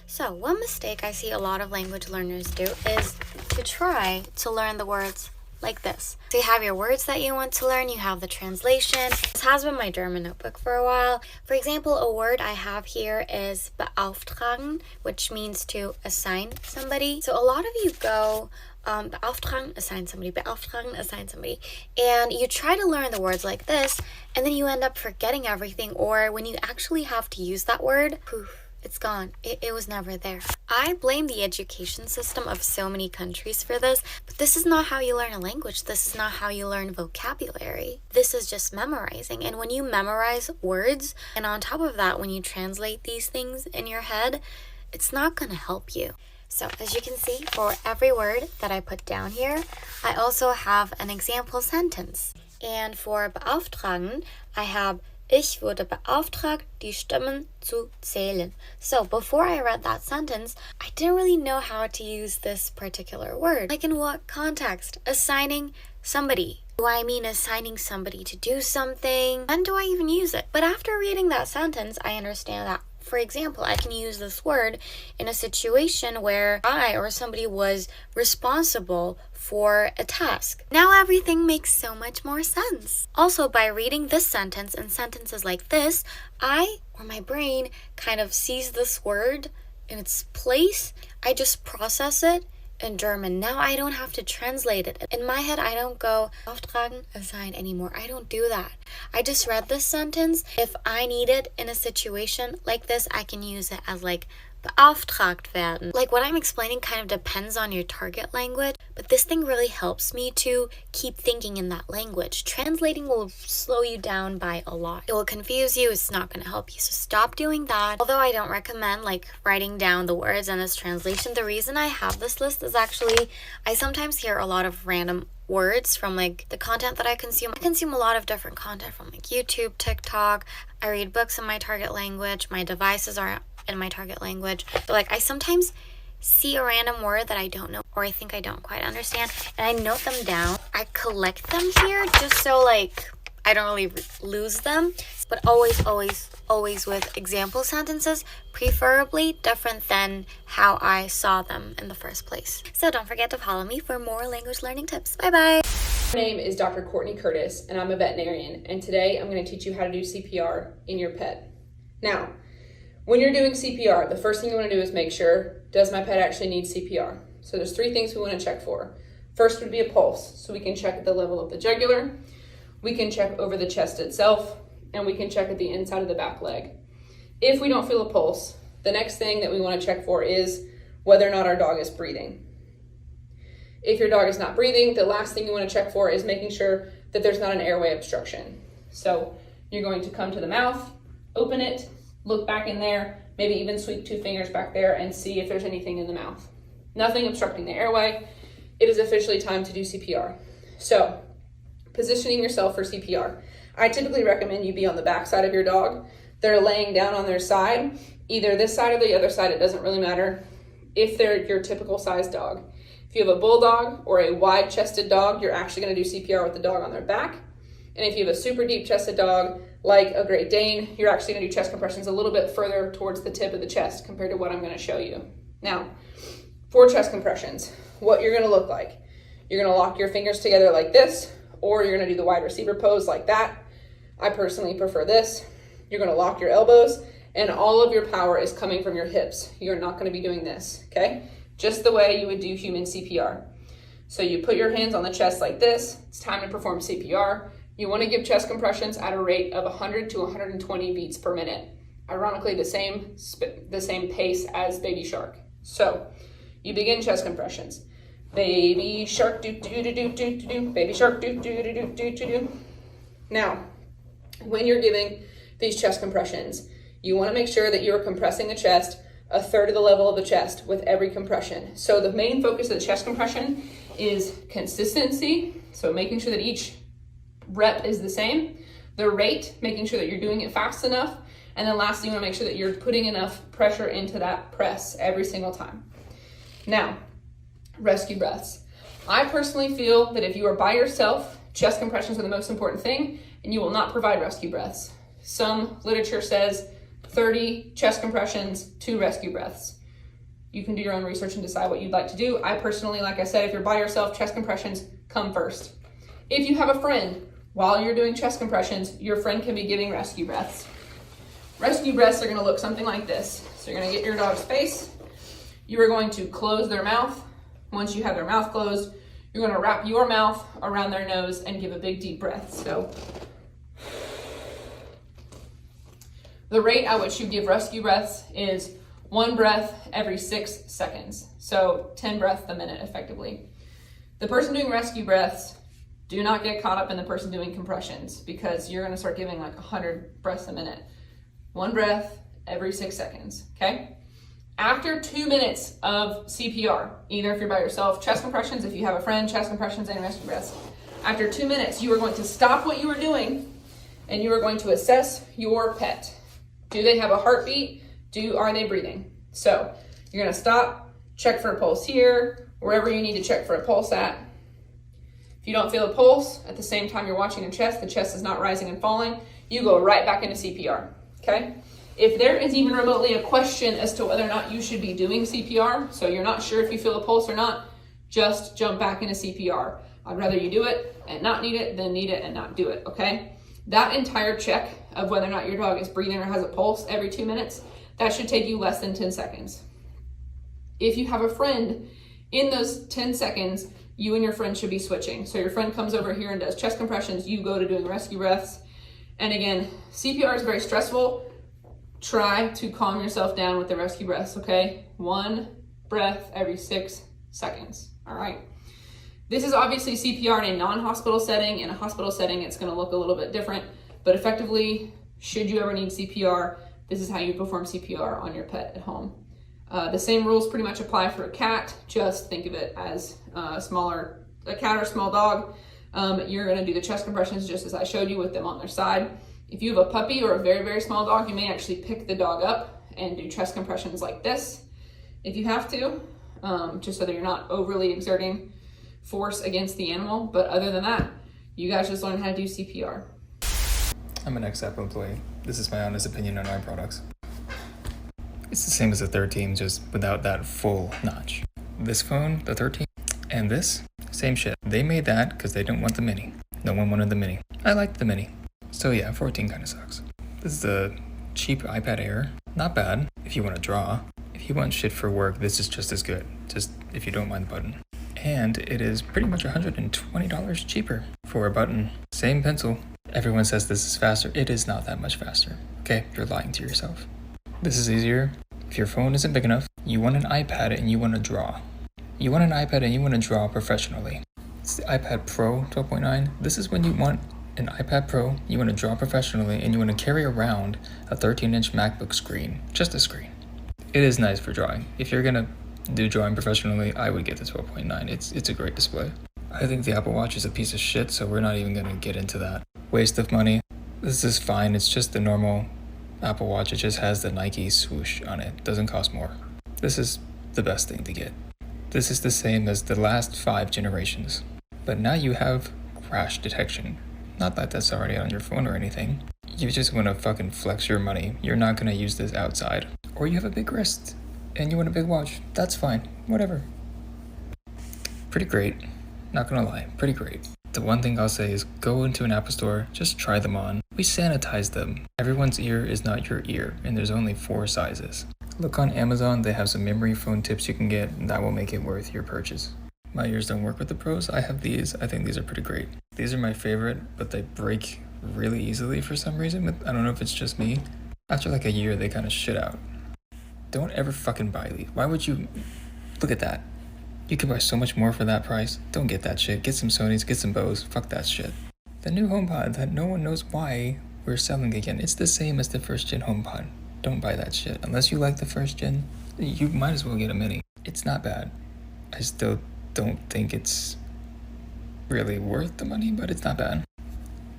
So one mistake I see a lot of language learners do is to try to learn the words like this. So you have your words that you want to learn, you have the translation. This has been my German notebook for a while. For example, a word I have here is beauftragen, which means to assign somebody. So a lot of you go beauftragen, assign somebody, beauftragen, assign somebody. And you try to learn the words like this, and then you end up forgetting everything, or when you actually have to use that word, poof, it's gone. It was never there. I blame the education system of so many countries for this, but this is not how you learn a language. This is not how you learn vocabulary. This is just memorizing. And when you memorize words, and on top of that, when you translate these things in your head, it's not going to help you. So as you can see, for every word that I put down here, I also have an example sentence. And for beauftragen, I have Ich wurde beauftragt, die Stimmen zu zählen. So before I read that sentence, I didn't really know how to use this particular word. Like in what context? Assigning somebody. Do I mean assigning somebody to do something? When do I even use it? But after reading that sentence, I understand that, for example, I can use this word in a situation where I or somebody was responsible for a task. Now everything makes so much more sense. Also, by reading this sentence and sentences like this, I, or my brain, kind of sees this word in its place. I just process it in German. Now I don't have to translate it. In my head, I don't go beauftragen, assign anymore. I don't do that. I just read this sentence. If I need it in a situation like this, I can use it as like beauftragt werden. Like what I'm explaining kind of depends on your target language, but this thing really helps me to keep thinking in that language. Translating will slow you down by a lot. It will confuse you. It's not going to help you. So stop doing that. Although I don't recommend like writing down the words in this translation, the reason I have this list is actually I sometimes hear a lot of random words from like the content that I consume. I consume a lot of different content from like YouTube, TikTok. I read books in my target language. My devices are in my target language. So like I sometimes see a random word that I don't know or I think I don't quite understand and I note them down. I collect them here just so like I don't really lose them, but always with example sentences, preferably different than how I saw them in the first place. So don't forget to follow me for more language learning tips. Bye bye. My name is Dr. Courtney Curtis and I'm a veterinarian, and today I'm going to teach you how to do CPR in your pet. Now, when you're doing CPR, the first thing you want to do is make sure, does my pet actually need CPR? So there's 3 things we want to check for. First would be a pulse, so we can check at the level of the jugular, we can check over the chest itself, and we can check at the inside of the back leg. If we don't feel a pulse, the next thing that we want to check for is whether or not our dog is breathing. If your dog is not breathing, the last thing you want to check for is making sure that there's not an airway obstruction. So you're going to come to the mouth, open it, look back in there, maybe even sweep 2 fingers back there and see if there's anything in the mouth. Nothing obstructing the airway. It is officially time to do CPR. So, positioning yourself for CPR. I typically recommend you be on the back side of your dog. They're laying down on their side, either this side or the other side, it doesn't really matter if they're your typical size dog. If you have a bulldog or a wide-chested dog, you're actually going to do CPR with the dog on their back. And if you have a super deep-chested dog, like a Great Dane, you're actually going to do chest compressions a little bit further towards the tip of the chest compared to what I'm going to show you. Now, for chest compressions, what you're going to look like. You're going to lock your fingers together like this, or you're going to do the wide receiver pose like that. I personally prefer this. You're going to lock your elbows, and all of your power is coming from your hips. You're not going to be doing this, okay? Just the way you would do human CPR. So you put your hands on the chest like this. It's time to perform CPR. You want to give chest compressions at a rate of 100 to 120 beats per minute. Ironically, the same pace as Baby Shark. So you begin chest compressions. Baby shark, do do do do do do do. Baby shark, do do do do do do do. Now, when you're giving these chest compressions, you want to make sure that you're compressing the chest a third of the level of the chest with every compression. So the main focus of the chest compression is consistency. So making sure that each rep is the same, the rate, making sure that you're doing it fast enough, and then lastly, you want to make sure that you're putting enough pressure into that press every single time. Now, rescue breaths. I personally feel that if you are by yourself, chest compressions are the most important thing, and you will not provide rescue breaths. Some literature says 30 chest compressions, 2 rescue breaths. You can do your own research and decide what you'd like to do. I personally, like I said, if you're by yourself, chest compressions come first. If you have a friend, while you're doing chest compressions, your friend can be giving rescue breaths. Rescue breaths are gonna look something like this. So you're gonna get your dog's face. You are going to close their mouth. Once you have their mouth closed, you're gonna wrap your mouth around their nose and give a big deep breath. So the rate at which you give rescue breaths is 1 breath every 6 seconds. So 10 breaths a minute effectively. The person doing rescue breaths, do not get caught up in the person doing compressions because you're gonna start giving like 100 breaths a minute. 1 breath every 6 seconds, okay? After 2 minutes of CPR, either if you're by yourself, chest compressions, if you have a friend, chest compressions and rescue breaths. After 2 minutes, you are going to stop what you are doing and you are going to assess your pet. Do they have a heartbeat? Are they breathing? So you're gonna stop, check for a pulse here, wherever you need to check for a pulse at. If you don't feel a pulse at the same time you're watching the chest is not rising and falling, you go right back into CPR, okay? If there is even remotely a question as to whether or not you should be doing CPR, so you're not sure if you feel a pulse or not, just jump back into CPR. I'd rather you do it and not need it than need it and not do it, okay? That entire check of whether or not your dog is breathing or has a pulse every 2 minutes, that should take you less than 10 seconds. If you have a friend, in those 10 seconds, you and your friend should be switching. So your friend comes over here and does chest compressions, you go to doing rescue breaths. And again, CPR is very stressful. Try to calm yourself down with the rescue breaths, okay? 1 breath every 6 seconds, all right? This is obviously CPR in a non-hospital setting. In a hospital setting, it's gonna look a little bit different, but effectively, should you ever need CPR, this is how you perform CPR on your pet at home. The same rules pretty much apply for a cat, just think of it as a cat or small dog. You're gonna do the chest compressions just as I showed you with them on their side. If you have a puppy or a very, very small dog, you may actually pick the dog up and do chest compressions like this if you have to, just so that you're not overly exerting force against the animal. But other than that, you guys just learn how to do CPR. I'm an ex-Apple employee. This is my honest opinion on our products. It's the same as the 13, just without that full notch. This phone, the 13, and this, same shit. They made that because they didn't want the mini. No one wanted the mini. I liked the mini. So yeah, 14 kind of sucks. This is the cheap iPad Air. Not bad if you want to draw. If you want shit for work, this is just as good. Just if you don't mind the button. And it is pretty much $120 cheaper for a button. Same pencil. Everyone says this is faster. It is not that much faster. Okay, you're lying to yourself. This is easier. If your phone isn't big enough, you want an iPad and you want to draw. You want an iPad and you want to draw professionally. It's the iPad Pro 12.9. This is when you want an iPad Pro, you want to draw professionally, and you want to carry around a 13-inch MacBook screen. Just a screen. It is nice for drawing. If you're going to do drawing professionally, I would get the 12.9. It's a great display. I think the Apple Watch is a piece of shit, so we're not even going to get into that. Waste of money. This is fine. It's just the normal Apple Watch. It just has the Nike swoosh on it. Doesn't cost more. This is the best thing to get. This is the same as the last 5 generations. But now you have crash detection. Not that that's already on your phone or anything. You just want to fucking flex your money. You're not going to use this outside. Or you have a big wrist and you want a big watch. That's fine. Whatever. Pretty great. Not gonna lie. Pretty great. The one thing I'll say is go into an Apple store, just try them on. We sanitize them. Everyone's ear is not your ear, and there's only 4 sizes. Look on Amazon, they have some memory foam tips you can get, and that will make it worth your purchase. My ears don't work with the Pros. I have these. I think these are pretty great. These are my favorite, but they break really easily for some reason. I don't know if it's just me. After like a year, they kind of shit out. Don't ever fucking buy these. Why would you? Look at that. You can buy so much more for that price. Don't get that shit. Get some Sonys, get some Bose. Fuck that shit. The new HomePod that no one knows why we're selling again. It's the same as the first gen HomePod. Don't buy that shit. Unless you like the first gen, you might as well get a mini. It's not bad. I still don't think it's really worth the money, but it's not bad.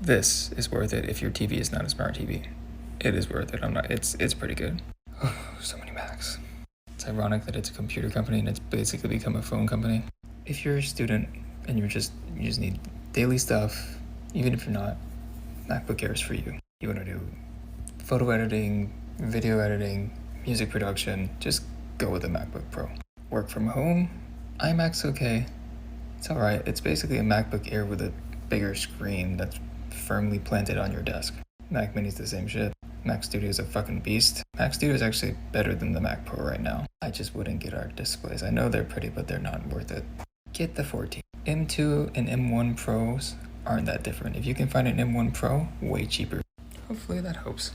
This is worth it if your TV is not a smart TV. It is worth it. It's pretty good. So many Macs. It's ironic that it's a computer company and it's basically become a phone company. If you're a student and you just need daily stuff, even if you're not, MacBook Air is for you. You want to do photo editing, video editing, music production, just go with the MacBook Pro. Work from home, iMac's okay. It's alright. It's basically a MacBook Air with a bigger screen that's firmly planted on your desk. Mac Mini's the same shit. Mac Studio's a fucking beast. Mac Studio's actually better than the Mac Pro right now. I just wouldn't get our displays. I know they're pretty, but they're not worth it. Get the 14. M2 and M1 Pros aren't that different. If you can find an M1 Pro, way cheaper. Hopefully that helps.